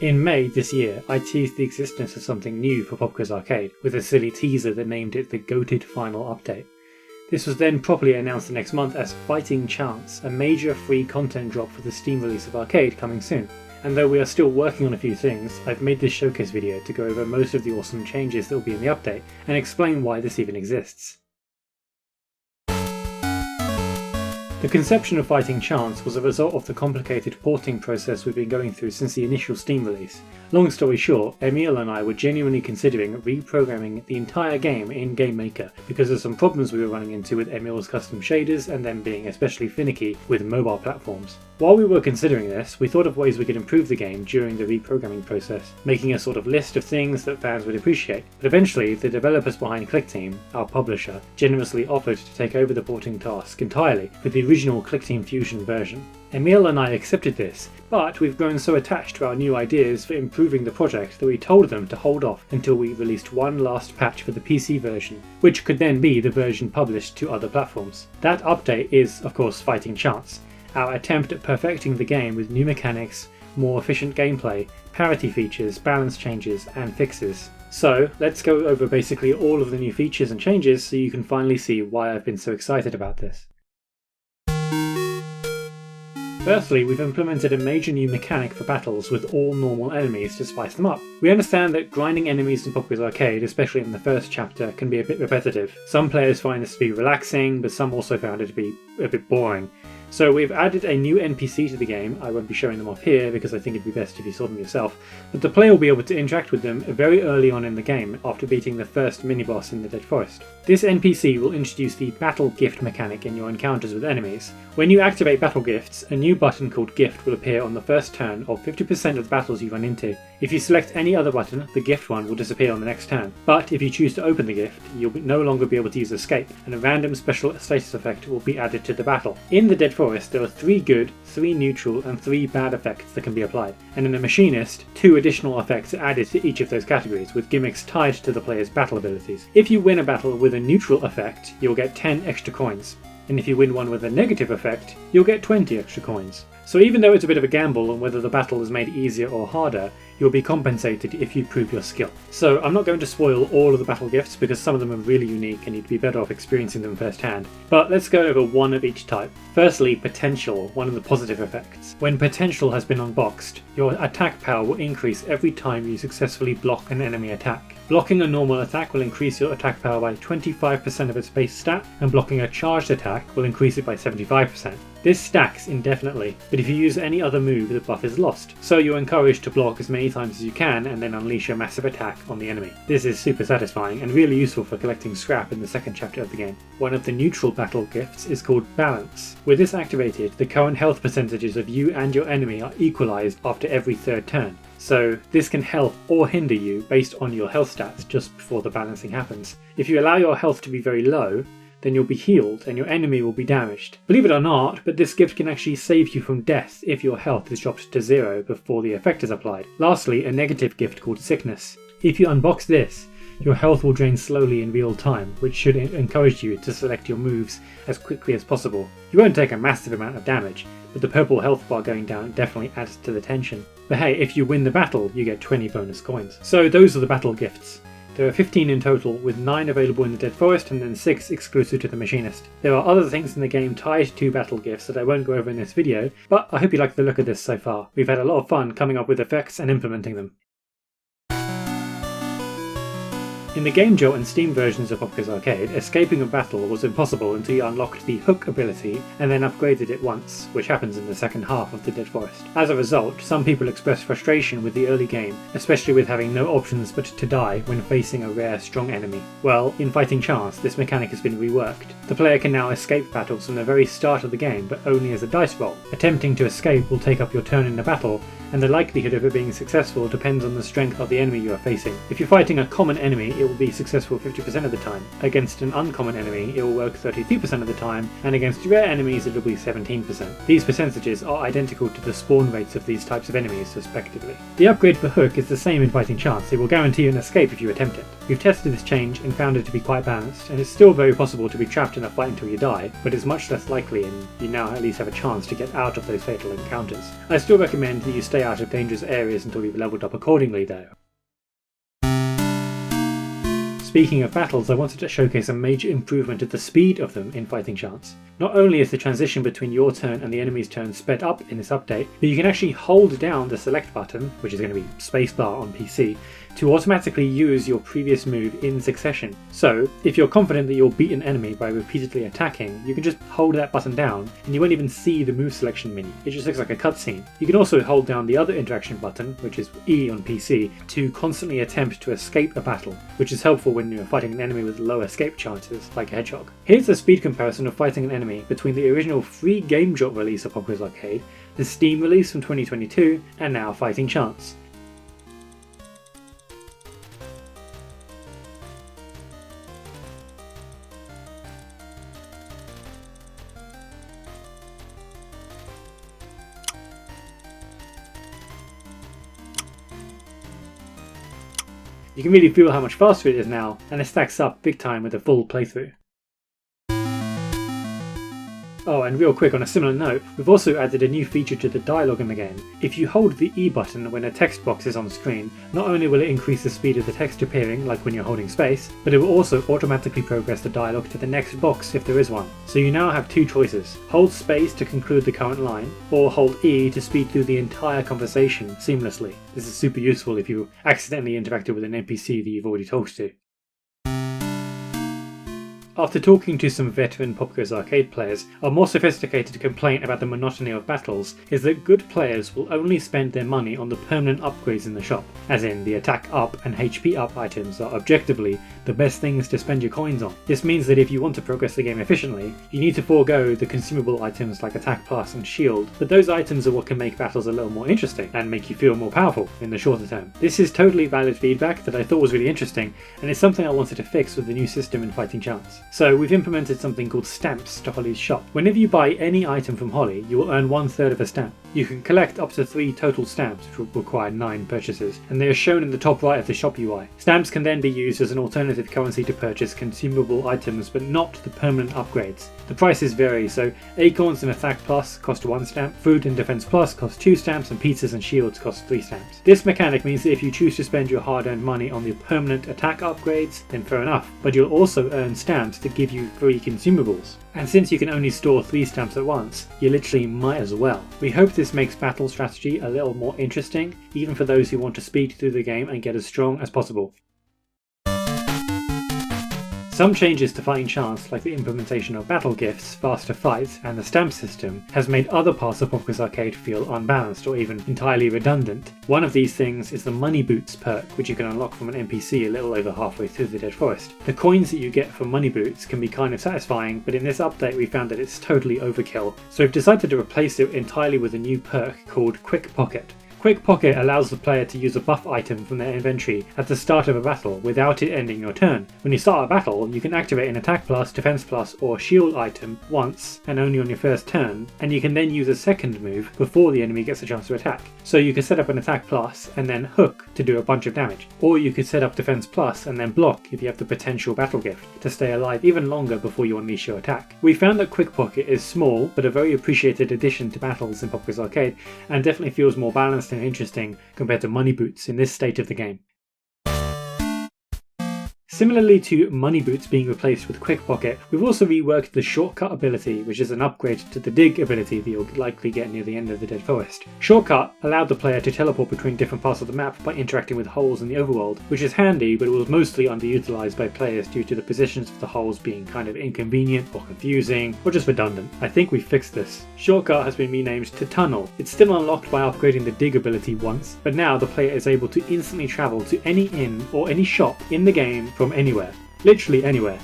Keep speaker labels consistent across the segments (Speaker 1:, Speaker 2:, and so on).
Speaker 1: In May this year, I teased the existence of something new for POPGOES Arcade, with a silly teaser that named it the GOATed Final Update. This was then properly announced the next month as Fighting Chance, a major free content drop for the Steam release of Arcade coming soon. And though we are still working on a few things, I've made this showcase video to go over most of the awesome changes that will be in the update, and explain why this even exists. The conception of Fighting Chance was a result of the complicated porting process we've been going through since the initial Steam release. Long story short, Emil and I were genuinely considering reprogramming the entire game in Game Maker because of some problems we were running into with Emil's custom shaders and them being especially finicky with mobile platforms. While we were considering this, we thought of ways we could improve the game during the reprogramming process, making a sort of list of things that fans would appreciate. But eventually, the developers behind ClickTeam, our publisher, generously offered to take over the porting task entirely with the original ClickTeam Fusion version. Emil and I accepted this, but we've grown so attached to our new ideas for improving the project that we told them to hold off until we released one last patch for the PC version, which could then be the version published to other platforms. That update is, of course, Fighting Chance, our attempt at perfecting the game with new mechanics, more efficient gameplay, parity features, balance changes, and fixes. So let's go over basically all of the new features and changes so you can finally see why I've been so excited about this. Firstly, we've implemented a major new mechanic for battles with all normal enemies to spice them up. We understand that grinding enemies in POPGOES Arcade, especially in the first chapter, can be a bit repetitive. Some players find this to be relaxing, but some also found it to be a bit boring. So we've added a new NPC to the game. I won't be showing them off here because I think it'd be best if you saw them yourself, but the player will be able to interact with them very early on in the game after beating the first mini-boss in the Dead Forest. This NPC will introduce the Battle Gift mechanic in your encounters with enemies. When you activate Battle Gifts, a new button called Gift will appear on the first turn of 50% of the battles you run into. If you select any other button, the Gift one will disappear on the next turn. But if you choose to open the gift, you'll no longer be able to use Escape, and a random special status effect will be added to the battle. In the Dead Forest, there are 3 good, 3 neutral, and 3 bad effects that can be applied, and in the Machinist, 2 additional effects are added to each of those categories, with gimmicks tied to the player's battle abilities. If you win a battle with a neutral effect, you'll get 10 extra coins, and if you win one with a negative effect, you'll get 20 extra coins. So even though it's a bit of a gamble on whether the battle is made easier or harder, you'll be compensated if you prove your skill. So I'm not going to spoil all of the battle gifts because some of them are really unique and you'd be better off experiencing them firsthand. But let's go over one of each type. Firstly, Potential, one of the positive effects. When Potential has been unboxed, your attack power will increase every time you successfully block an enemy attack. Blocking a normal attack will increase your attack power by 25% of its base stat, and blocking a charged attack will increase it by 75%. This stacks indefinitely, but if you use any other move, the buff is lost. So you're encouraged to block as many times as you can and then unleash a massive attack on the enemy. This is super satisfying and really useful for collecting scrap in the second chapter of the game. One of the neutral battle gifts is called Balance. With this activated, the current health percentages of you and your enemy are equalized after every third turn. So this can help or hinder you based on your health stats just before the balancing happens. If you allow your health to be very low, then you'll be healed and your enemy will be damaged. Believe it or not, but this gift can actually save you from death if your health is dropped to 0 before the effect is applied. Lastly, a negative gift called Sickness. If you unbox this, your health will drain slowly in real time, which should encourage you to select your moves as quickly as possible. You won't take a massive amount of damage, but the purple health bar going down definitely adds to the tension. But hey, if you win the battle, you get 20 bonus coins. So those are the battle gifts. There are 15 in total, with 9 available in the Dead Forest and then 6 exclusive to the Machinist. There are other things in the game tied to battle gifts that I won't go over in this video, but I hope you like the look of this so far. We've had a lot of fun coming up with effects and implementing them. In the Game Jolt and Steam versions of POPGOES Arcade, escaping a battle was impossible until you unlocked the Hook ability and then upgraded it once, which happens in the second half of the Dead Forest. As a result, some people express frustration with the early game, especially with having no options but to die when facing a rare strong enemy. Well, in Fighting Chance, this mechanic has been reworked. The player can now escape battles from the very start of the game, but only as a dice roll. Attempting to escape will take up your turn in the battle, and the likelihood of it being successful depends on the strength of the enemy you are facing. If you're fighting a common enemy, it will be successful 50% of the time. Against an uncommon enemy, it will work 32% of the time, and against rare enemies it will be 17%. These percentages are identical to the spawn rates of these types of enemies, respectively. The upgrade for Hook is the same in Fighting Chance. It will guarantee an escape if you attempt it. We've tested this change and found it to be quite balanced, and it's still very possible to be trapped in a fight until you die, but it's much less likely and you now at least have a chance to get out of those fatal encounters. I still recommend that you stay stay out of dangerous areas until you've leveled up accordingly though. Speaking of battles, I wanted to showcase a major improvement to the speed of them in Fighting Chance. Not only is the transition between your turn and the enemy's turn sped up in this update, but you can actually hold down the select button, which is going to be spacebar on PC, to automatically use your previous move in succession. So, if you're confident that you'll beat an enemy by repeatedly attacking, you can just hold that button down and you won't even see the move selection menu. It just looks like a cutscene. You can also hold down the other interaction button, which is E on PC, to constantly attempt to escape a battle, which is helpful when you're fighting an enemy with low escape chances, like a hedgehog. Here's a speed comparison of fighting an enemy between the original free game drop release of POPGOES Arcade, the Steam release from 2022, and now Fighting Chance. You can really feel how much faster it is now, and it stacks up big time with a full playthrough. Oh, and real quick on a similar note, we've also added a new feature to the dialogue in the game. If you hold the E button when a text box is on screen, not only will it increase the speed of the text appearing, like when you're holding space, but it will also automatically progress the dialogue to the next box if there is one. So you now have two choices: hold space to conclude the current line, or hold E to speed through the entire conversation seamlessly. This is super useful if you accidentally interacted with an NPC that you've already talked to. After talking to some veteran POPGOES Arcade players, a more sophisticated complaint about the monotony of battles is that good players will only spend their money on the permanent upgrades in the shop, as in the attack up and HP up items are objectively the best things to spend your coins on. This means that if you want to progress the game efficiently, you need to forego the consumable items like attack plus and shield, but those items are what can make battles a little more interesting and make you feel more powerful in the shorter term. This is totally valid feedback that I thought was really interesting, and it's something I wanted to fix with the new system in Fighting Chance. So we've implemented something called stamps to Holly's shop. Whenever you buy any item from Holly, you will earn 1/3 of a stamp. You can collect up to 3 total stamps, which will require 9 purchases, and they are shown in the top right of the shop UI. Stamps can then be used as an alternative currency to purchase consumable items, but not the permanent upgrades. The prices vary, so acorns and attack plus cost 1 stamp, food and defense plus cost 2 stamps, and pizzas and shields cost 3 stamps. This mechanic means that if you choose to spend your hard-earned money on the permanent attack upgrades, then fair enough, but you'll also earn stamps to give you free consumables. And since you can only store 3 stamps at once, you literally might as well. We hope this makes battle strategy a little more interesting, even for those who want to speed through the game and get as strong as possible. Some changes to Fighting Chance, like the implementation of battle gifts, faster fights, and the stamp system, has made other parts of POPGOES Arcade feel unbalanced or even entirely redundant. One of these things is the Money Boots perk, which you can unlock from an NPC a little over halfway through the Dead Forest. The coins that you get from Money Boots can be kind of satisfying, but in this update we found that it's totally overkill, so we've decided to replace it entirely with a new perk called Quick Pocket. Quick Pocket allows the player to use a buff item from their inventory at the start of a battle without it ending your turn. When you start a battle, you can activate an attack plus, defense plus, or shield item once and only on your first turn, and you can then use a second move before the enemy gets a chance to attack. So you could set up an attack plus and then hook to do a bunch of damage, or you could set up defense plus and then block if you have the potential battle gift to stay alive even longer before you unleash your attack. We found that Quick Pocket is small but a very appreciated addition to battles in POPGOES Arcade, and definitely feels more balanced and interesting compared to Money Boots in this state of the game. Similarly to Money Boots being replaced with Quick Pocket, we've also reworked the Shortcut ability, which is an upgrade to the Dig ability that you'll likely get near the end of the Dead Forest. Shortcut allowed the player to teleport between different parts of the map by interacting with holes in the overworld, which is handy, but it was mostly underutilized by players due to the positions of the holes being kind of inconvenient or confusing or just redundant. I think we fixed this. Shortcut has been renamed to Tunnel. It's still unlocked by upgrading the Dig ability once, but now the player is able to instantly travel to any inn or any shop in the game from anywhere. Literally anywhere.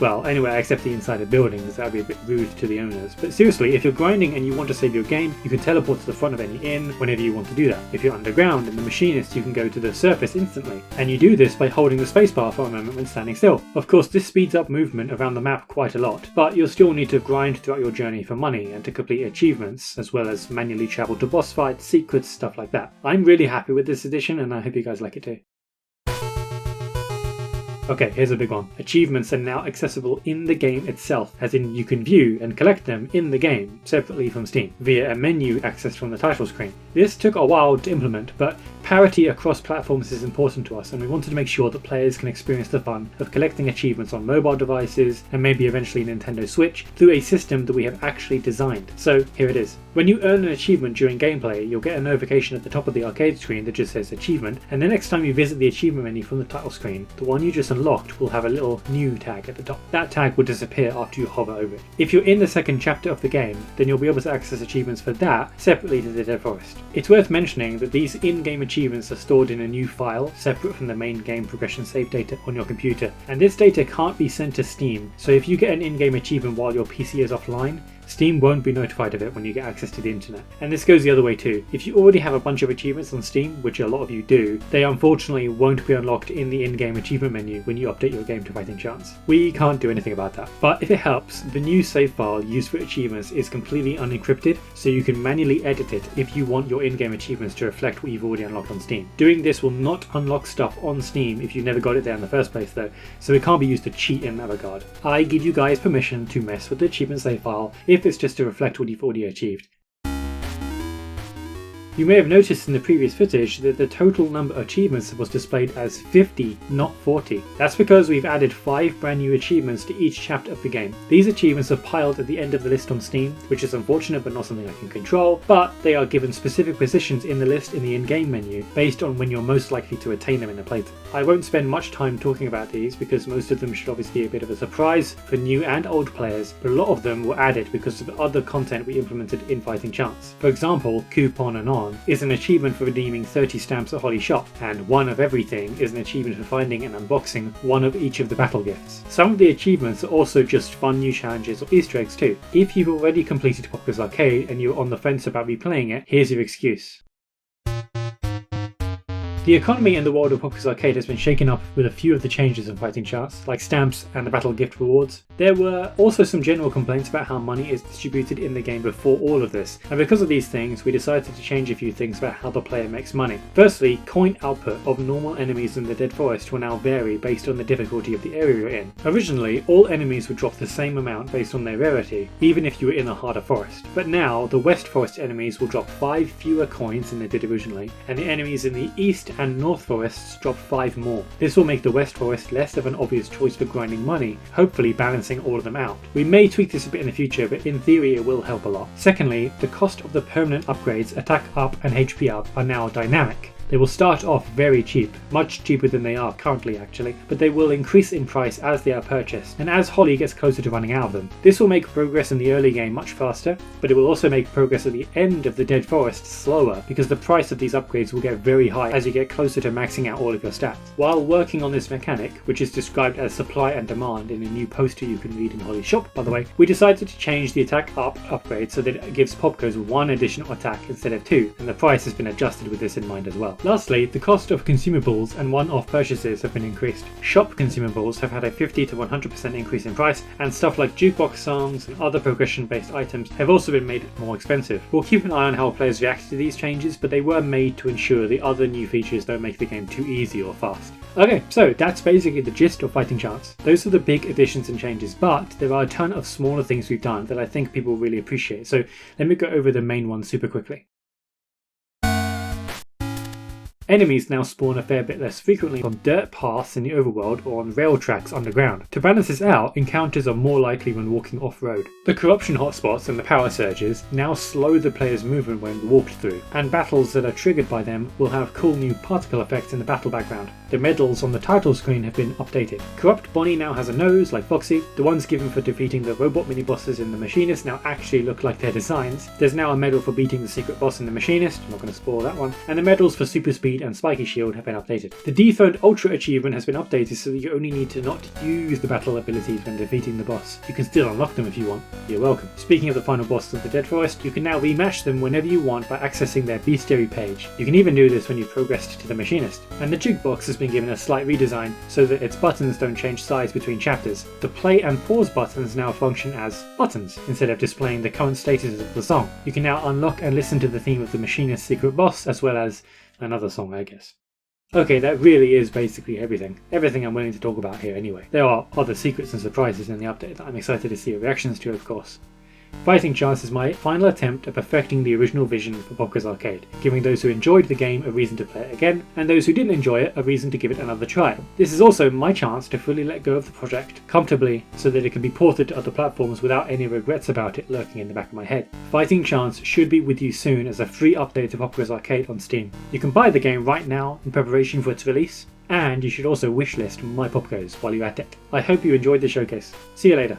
Speaker 1: Well, anywhere except the inside of buildings, that would be a bit rude to the owners. But seriously, if you're grinding and you want to save your game, you can teleport to the front of any inn whenever you want to do that. If you're underground in the machinist, you can go to the surface instantly. And you do this by holding the spacebar for a moment when standing still. Of course, this speeds up movement around the map quite a lot, but you'll still need to grind throughout your journey for money and to complete achievements, as well as manually travel to boss fights, secrets, stuff like that. I'm really happy with this addition and I hope you guys like it too. Okay, here's a big one. Achievements are now accessible in the game itself, as in you can view and collect them in the game, separately from Steam, via a menu accessed from the title screen. This took a while to implement, but parity across platforms is important to us, and we wanted to make sure that players can experience the fun of collecting achievements on mobile devices, and maybe eventually Nintendo Switch, through a system that we have actually designed. So here it is. When you earn an achievement during gameplay, you'll get a notification at the top of the arcade screen that just says achievement, and the next time you visit the achievement menu from the title screen, the one you just unlocked will have a little new tag at the top. That tag will disappear after you hover over it. If you're in the second chapter of the game, then you'll be able to access achievements for that separately to the Dead Forest. It's worth mentioning that these in-game achievements are stored in a new file separate from the main game progression save data on your computer, and this data can't be sent to Steam, so if you get an in-game achievement while your PC is offline, Steam won't be notified of it when you get access to the internet. And this goes the other way too. If you already have a bunch of achievements on Steam, which a lot of you do, they unfortunately won't be unlocked in the in-game achievement menu when you update your game to Fighting Chance. We can't do anything about that. But if it helps, the new save file used for achievements is completely unencrypted, so you can manually edit it if you want your in-game achievements to reflect what you've already unlocked on Steam. Doing this will not unlock stuff on Steam if you never got it there in the first place though, so it can't be used to cheat in that regard. I give you guys permission to mess with the achievement save file if it's just to reflect what you've already achieved. You may have noticed in the previous footage that the total number of achievements was displayed as 50, not 40. That's because we've added 5 brand new achievements to each chapter of the game. These achievements are piled at the end of the list on Steam, which is unfortunate but not something I can control, but they are given specific positions in the list in the in-game menu based on when you're most likely to attain them in the playthrough. I won't spend much time talking about these because most of them should obviously be a bit of a surprise for new and old players, but a lot of them were added because of other content we implemented in Fighting Chance. For example, Coupon and On is an achievement for redeeming 30 stamps at Holly Shop, and One of Everything is an achievement for finding and unboxing one of each of the battle gifts. Some of the achievements are also just fun new challenges or Easter eggs too. If you've already completed POPGOES Arcade and you're on the fence about replaying it, here's your excuse. The economy in the world of POPGOES Arcade has been shaken up with a few of the changes in Fighting Chance, like stamps and the battle gift rewards. There were also some general complaints about how money is distributed in the game before all of this, and because of these things we decided to change a few things about how the player makes money. Firstly, coin output of normal enemies in the Dead Forest will now vary based on the difficulty of the area you're in. Originally, all enemies would drop the same amount based on their rarity, even if you were in a harder forest. But now, the West Forest enemies will drop 5 fewer coins than they did originally, and the enemies in the East and North Forests drop 5 more. This will make the West Forest less of an obvious choice for grinding money, hopefully balancing all of them out. We may tweak this a bit in the future, but in theory it will help a lot. Secondly, the cost of the permanent upgrades Attack Up and HP Up are now dynamic. They will start off very cheap, much cheaper than they are currently actually, but they will increase in price as they are purchased, and as Holly gets closer to running out of them. This will make progress in the early game much faster, but it will also make progress at the end of the Dead Forest slower, because the price of these upgrades will get very high as you get closer to maxing out all of your stats. While working on this mechanic, which is described as supply and demand in a new poster you can read in Holly's shop by the way, we decided to change the Attack Up upgrade so that it gives POPGOES 1 additional attack instead of 2, and the price has been adjusted with this in mind as well. Lastly, the cost of consumables and one-off purchases have been increased. Shop consumables have had a 50 to 100% increase in price, and stuff like jukebox songs and other progression-based items have also been made more expensive. We'll keep an eye on how players react to these changes, but they were made to ensure the other new features don't make the game too easy or fast. Okay, so that's basically the gist of Fighting Chance. Those are the big additions and changes, but there are a ton of smaller things we've done that I think people really appreciate, so let me go over the main ones super quickly. Enemies now spawn a fair bit less frequently on dirt paths in the overworld or on rail tracks underground. To balance this out, encounters are more likely when walking off-road. The corruption hotspots and the power surges now slow the player's movement when walked through, and battles that are triggered by them will have cool new particle effects in the battle background. The medals on the title screen have been updated. Corrupt Bonnie now has a nose like Foxy. The ones given for defeating the robot mini-bosses in the Machinist now actually look like their designs. There's now a medal for beating the secret boss in the Machinist, I'm not going to spoil that one, and the medals for Super Speed and Spiky Shield have been updated. The Dethroned Ultra achievement has been updated so that you only need to not use the battle abilities when defeating the boss. You can still unlock them if you want. You're welcome. Speaking of the final bosses of the Dead Forest, you can now rematch them whenever you want by accessing their bestiary page. You can even do this when you've progressed to the Machinist. And the jukebox has been given a slight redesign so that its buttons don't change size between chapters. The play and pause buttons now function as buttons instead of displaying the current status of the song. You can now unlock and listen to the theme of the Machinist's secret boss as well as another song, I guess. Okay, that really is basically everything. Everything I'm willing to talk about here anyway. There are other secrets and surprises in the update that I'm excited to see your reactions to, of course. Fighting Chance is my final attempt at perfecting the original vision for POPGOES Arcade, giving those who enjoyed the game a reason to play it again, and those who didn't enjoy it a reason to give it another try. This is also my chance to fully let go of the project comfortably so that it can be ported to other platforms without any regrets about it lurking in the back of my head. Fighting Chance should be with you soon as a free update to POPGOES Arcade on Steam. You can buy the game right now in preparation for its release, and you should also wishlist My POPGOES while you're at it. I hope you enjoyed the showcase. See you later.